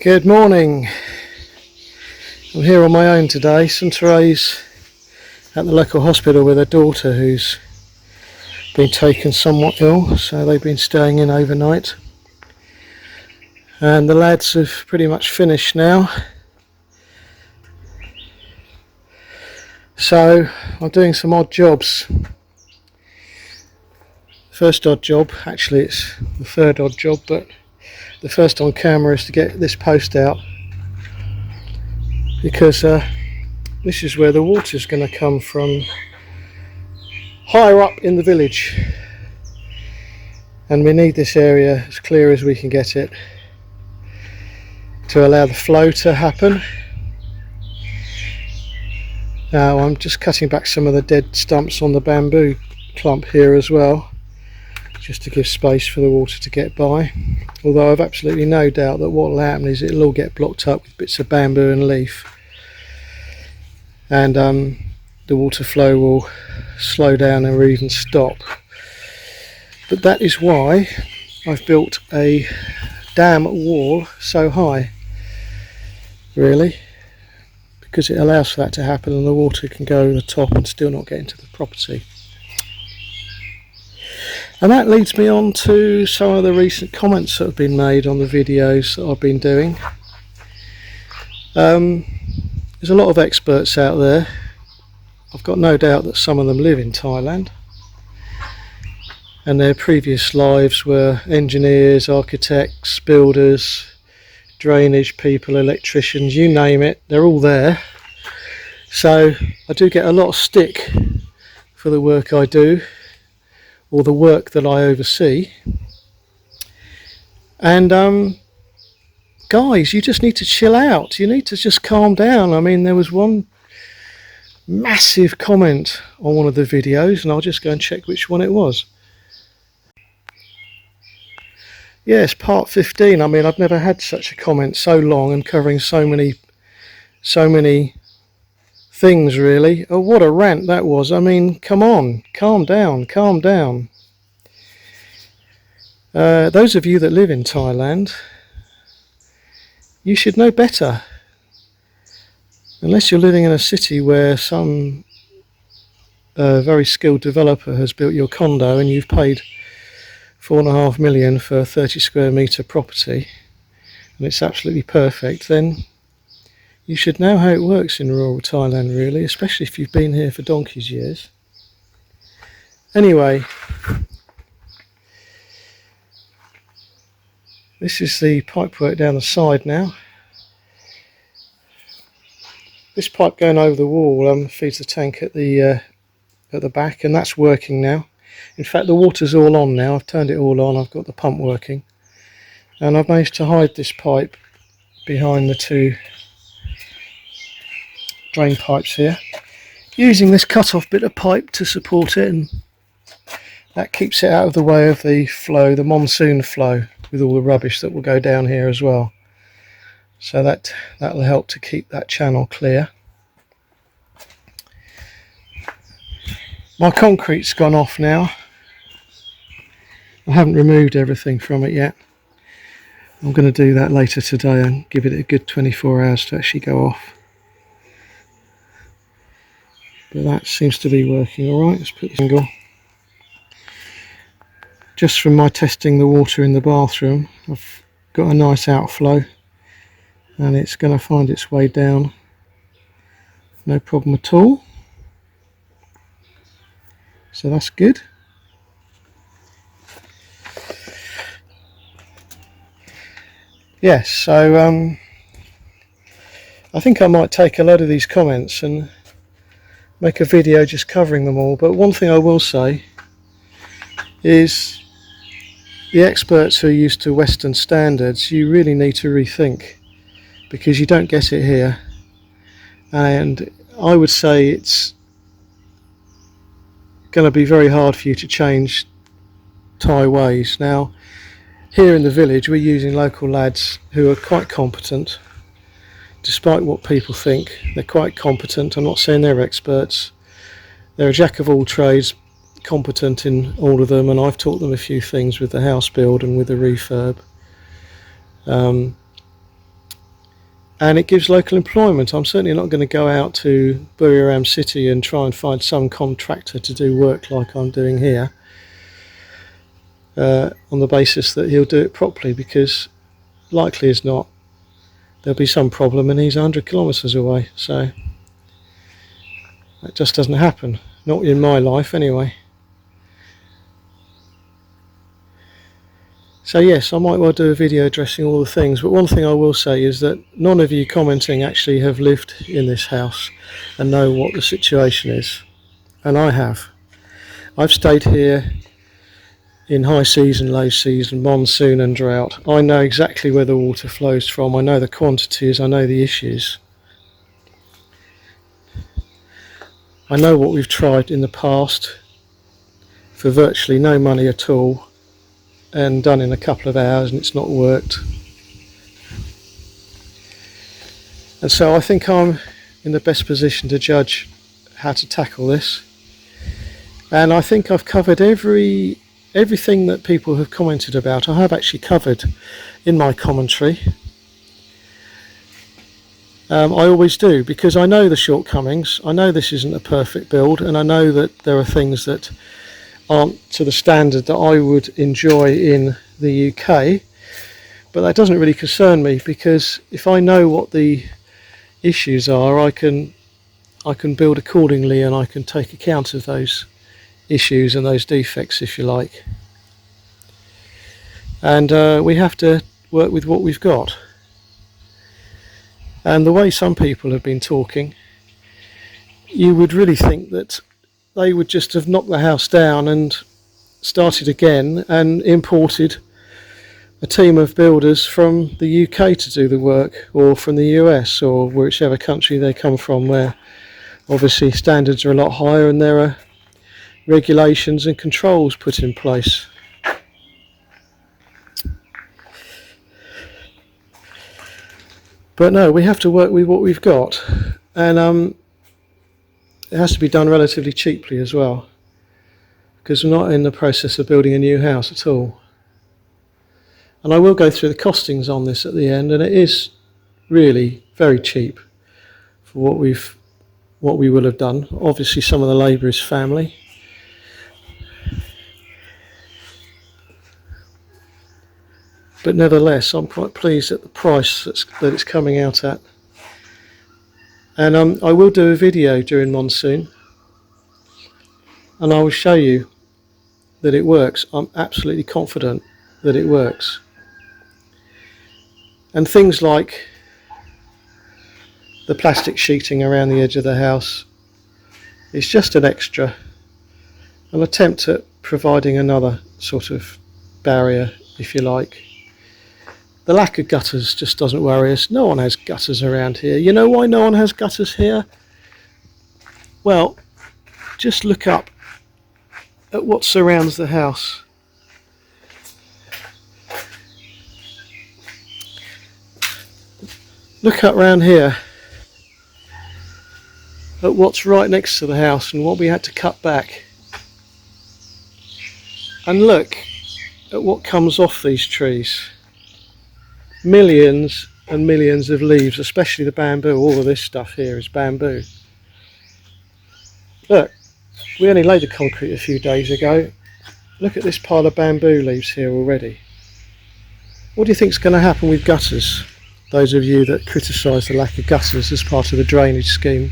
Good morning. I'm here on my own today. Suntaray's at the local hospital with her daughter who's been taken somewhat ill, so they've been staying in overnight. And the lads have pretty much finished now. So I'm doing some odd jobs. First odd job, actually it's the third odd job, but the first on camera is to get this post out, because this is where the water's going to come from, higher up in the village, and we need this area as clear as we can get it to allow the flow to happen. Now I'm just cutting back some of the dead stumps on the bamboo clump here as well, just to give space for the water to get by, although I've absolutely no doubt that what will happen is it'll all get blocked up with bits of bamboo and leaf, and the water flow will slow down or even stop. But that is why I've built a dam wall so high, really, because it allows for that to happen and the water can go over the top and still not get into the property. And that leads me on to some of the recent comments that have been made on the videos that I've been doing. There's a lot of experts out there. I've got no doubt that some of them live in Thailand, and their previous lives were engineers, architects, builders, drainage people, electricians, you name it, they're all there. So I do get a lot of stick for the work I do, or the work that I oversee. And guys, you just need to chill out. You need to just calm down. I mean, there was one massive comment on one of the videos, and I'll just go and check which one it was. Yes, part 15. I mean, I've never had such a comment so long and covering so many things, really. Oh, what a rant that was. I mean, come on, calm down. Those of you that live in Thailand, you should know better. Unless you're living in a city where some very skilled developer has built your condo and you've paid 4.5 million for a 30 square metre property and it's absolutely perfect, then you should know how it works in rural Thailand, really, especially if you've been here for donkey's years. Anyway, this is the pipework down the side now. This pipe going over the wall feeds the tank at the back, and that's working now. In fact, the water's all on now. I've turned it all on. I've got the pump working, and I've managed to hide this pipe behind the two drain pipes here, using this cut-off bit of pipe to support it, and that keeps it out of the way of the flow, the monsoon flow, with all the rubbish that will go down here as well. So that'll help to keep that channel clear. My concrete's gone off now. I haven't removed everything from it yet. I'm going to do that later today and give it a good 24 hours to actually go off. But that seems to be working alright. Let's put the angle. Just from my testing the water in the bathroom, I've got a nice outflow, and it's going to find its way down, no problem at all. So that's good. Yes, so I think I might take a load of these comments and make a video just covering them all. But one thing I will say is, the experts who are used to Western standards, you really need to rethink, because you don't get it here. And I would say it's going to be very hard for you to change Thai ways. Now, here in the village, we're using local lads who are quite competent. Despite what people think, they're quite competent. I'm not saying they're experts. They're a jack of all trades, competent in all of them, and I've taught them a few things with the house build and with the refurb. and it gives local employment. I'm certainly not going to go out to Buriram City and try and find some contractor to do work like I'm doing here on the basis that he'll do it properly, because likely as not there'll be some problem and he's 100 kilometres away. So that just doesn't happen, not in my life anyway. So yes, I might well do a video addressing all the things, but one thing I will say is that none of you commenting actually have lived in this house and know what the situation is, and I have. I've stayed here in high season, low season, monsoon and drought. I know exactly where the water flows from, I know the quantities, I know the issues. I know what we've tried in the past for virtually no money at all, and done in a couple of hours, and it's not worked. And so I think I'm in the best position to judge how to tackle this, and I think I've covered everything that people have commented about. I have actually covered in my commentary. I always do, because I know the shortcomings, I know this isn't a perfect build, and I know that there are things that aren't to the standard that I would enjoy in the UK, but that doesn't really concern me, because if I know what the issues are, I can build accordingly, and I can take account of those issues and those defects, if you like. And we have to work with what we've got. And the way some people have been talking, you would really think that they would just have knocked the house down and started again and imported a team of builders from the UK to do the work, or from the US, or whichever country they come from, where obviously standards are a lot higher and there are regulations and controls put in place. But no, we have to work with what we've got, and it has to be done relatively cheaply as well, because we're not in the process of building a new house at all. And I will go through the costings on this at the end, and it is really very cheap for what we will have done. Obviously some of the labour is family, but nevertheless I'm quite pleased at the price that it's coming out at. And I will do a video during monsoon, and I will show you that it works. I'm absolutely confident that it works. And things like the plastic sheeting around the edge of the house, it's just an extra, an attempt at providing another sort of barrier, if you like. The lack of gutters just doesn't worry us. No one has gutters around here. You know why no one has gutters here? Well, just look up at what surrounds the house. Look up round here at what's right next to the house and what we had to cut back. And look at what comes off these trees. Millions and millions of leaves, especially the bamboo. All of this stuff here is bamboo. Look, we only laid the concrete a few days ago. Look at this pile of bamboo leaves here already. What do you think is going to happen with gutters? Those of you that criticise the lack of gutters as part of the drainage scheme.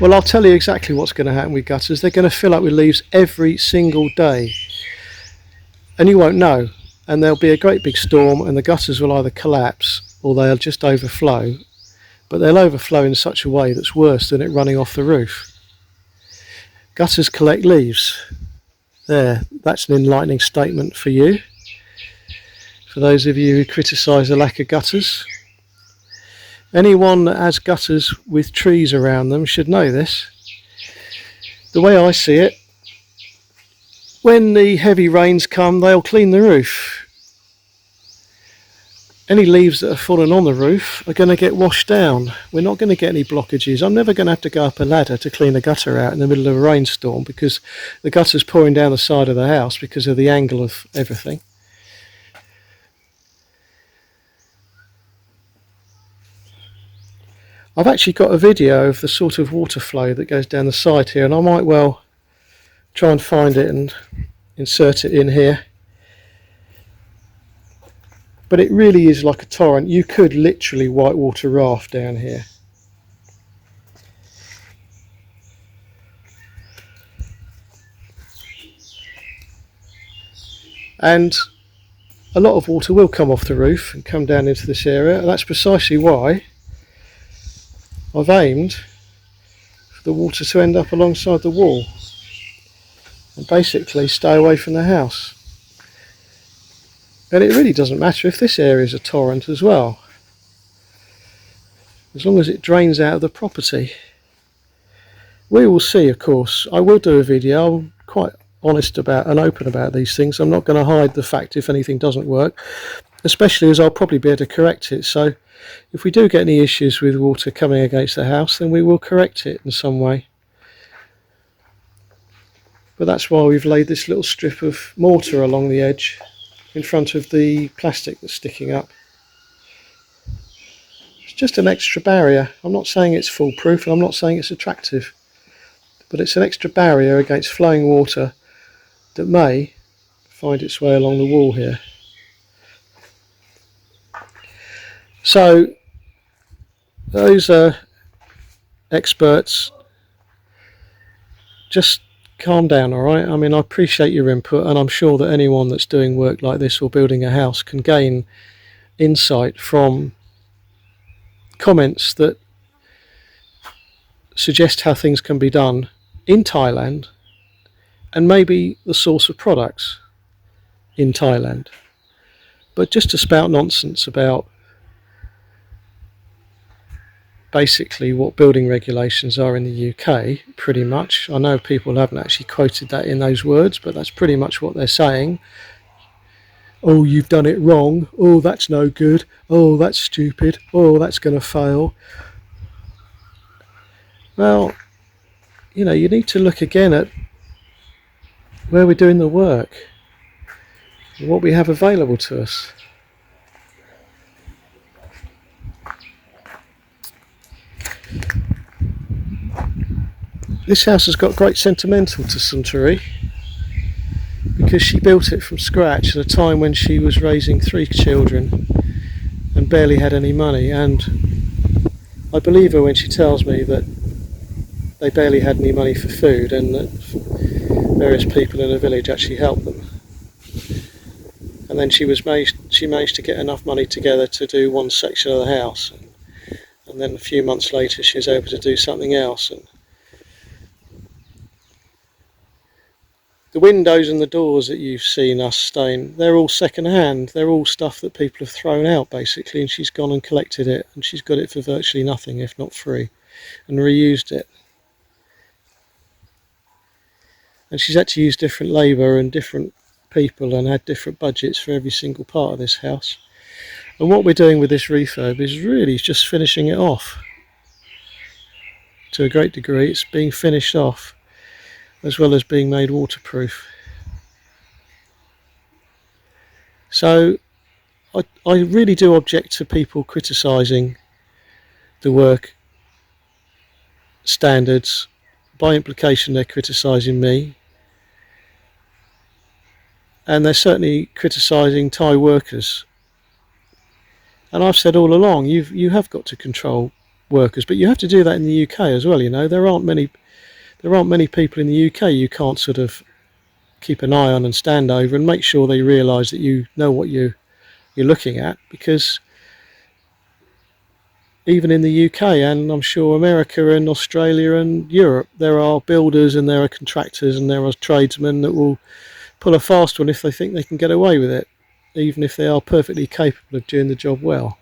Well, I'll tell you exactly what's going to happen with gutters. They're going to fill up with leaves every single day, and you won't know. And there'll be a great big storm, and the gutters will either collapse or they'll just overflow, but they'll overflow in such a way that's worse than it running off the roof. Gutters collect leaves. There, that's an enlightening statement for you, for those of you who criticise the lack of gutters. Anyone that has gutters with trees around them should know this. The way I see it, when the heavy rains come, they'll clean the roof. Any leaves that have fallen on the roof are going to get washed down. We're not going to get any blockages. I'm never going to have to go up a ladder to clean a gutter out in the middle of a rainstorm, because the gutter's pouring down the side of the house because of the angle of everything. I've actually got a video of the sort of water flow that goes down the side here, and I might well try and find it and insert it in here. But it really is like a torrent. You could literally whitewater raft down here. And a lot of water will come off the roof and come down into this area, and that's precisely why I've aimed for the water to end up alongside the wall and basically stay away from the house. And it really doesn't matter if this area is a torrent as well, as long as it drains out of the property. We will see, of course. I will do a video. I'm quite honest about and open about these things. I'm not going to hide the fact if anything doesn't work, especially as I'll probably be able to correct it. So if we do get any issues with water coming against the house, then we will correct it in some way. But that's why we've laid this little strip of mortar along the edge in front of the plastic that's sticking up. It's just an extra barrier. I'm not saying it's foolproof, and I'm not saying it's attractive, but it's an extra barrier against flowing water that may find its way along the wall here. So those experts, just calm down, all right? I mean, I appreciate your input, and I'm sure that anyone that's doing work like this or building a house can gain insight from comments that suggest how things can be done in Thailand, and maybe the source of products in Thailand. But just to spout nonsense about basically what building regulations are in the UK, pretty much. I know people haven't actually quoted that in those words, but that's pretty much what they're saying. Oh, you've done it wrong. Oh, that's no good. Oh, that's stupid. Oh, that's going to fail. Well, you know, you need to look again at where we're doing the work, what we have available to us. This house has got great sentimental to Suntory because she built it from scratch at a time when she was raising 3 children and barely had any money, and I believe her when she tells me that they barely had any money for food and that various people in the village actually helped them. And then she managed to get enough money together to do one section of the house, and then a few months later she was able to do something else. And the windows and the doors that you've seen us stain, they're all second hand. They're all stuff that people have thrown out basically, and she's gone and collected it, and she's got it for virtually nothing, if not free, and reused it. And she's had to use different labour and different people and had different budgets for every single part of this house. And what we're doing with this refurb is really just finishing it off. To a great degree, it's being finished off, as well as being made waterproof. So I really do object to people criticising the work standards. By implication, they're criticising me, and they're certainly criticising Thai workers. And I've said all along, you have got to control workers, but you have to do that in the UK as well. You know, there aren't many people in the UK you can't sort of keep an eye on and stand over and make sure they realise that you know what you're looking at, because even in the UK, and I'm sure America and Australia and Europe, there are builders and there are contractors and there are tradesmen that will pull a fast one if they think they can get away with it, even if they are perfectly capable of doing the job well.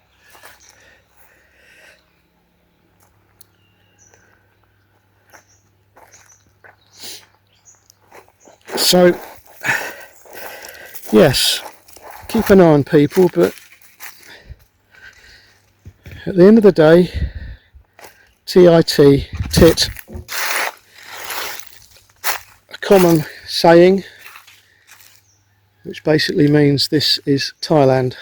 So, yes, keep an eye on people, but at the end of the day, TIT, tit, a common saying which basically means this is Thailand.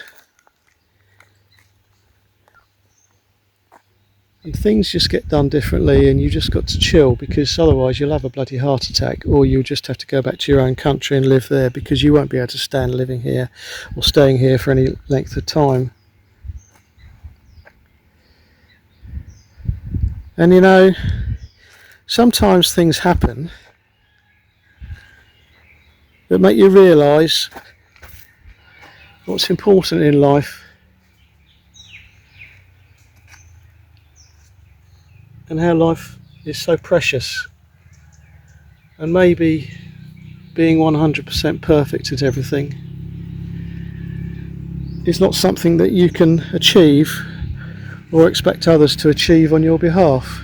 And things just get done differently, and you just got to chill, because otherwise you'll have a bloody heart attack, or you'll just have to go back to your own country and live there, because you won't be able to stand living here or staying here for any length of time. And you know, sometimes things happen that make you realise what's important in life, and how life is so precious. And maybe being 100% perfect at everything is not something that you can achieve or expect others to achieve on your behalf.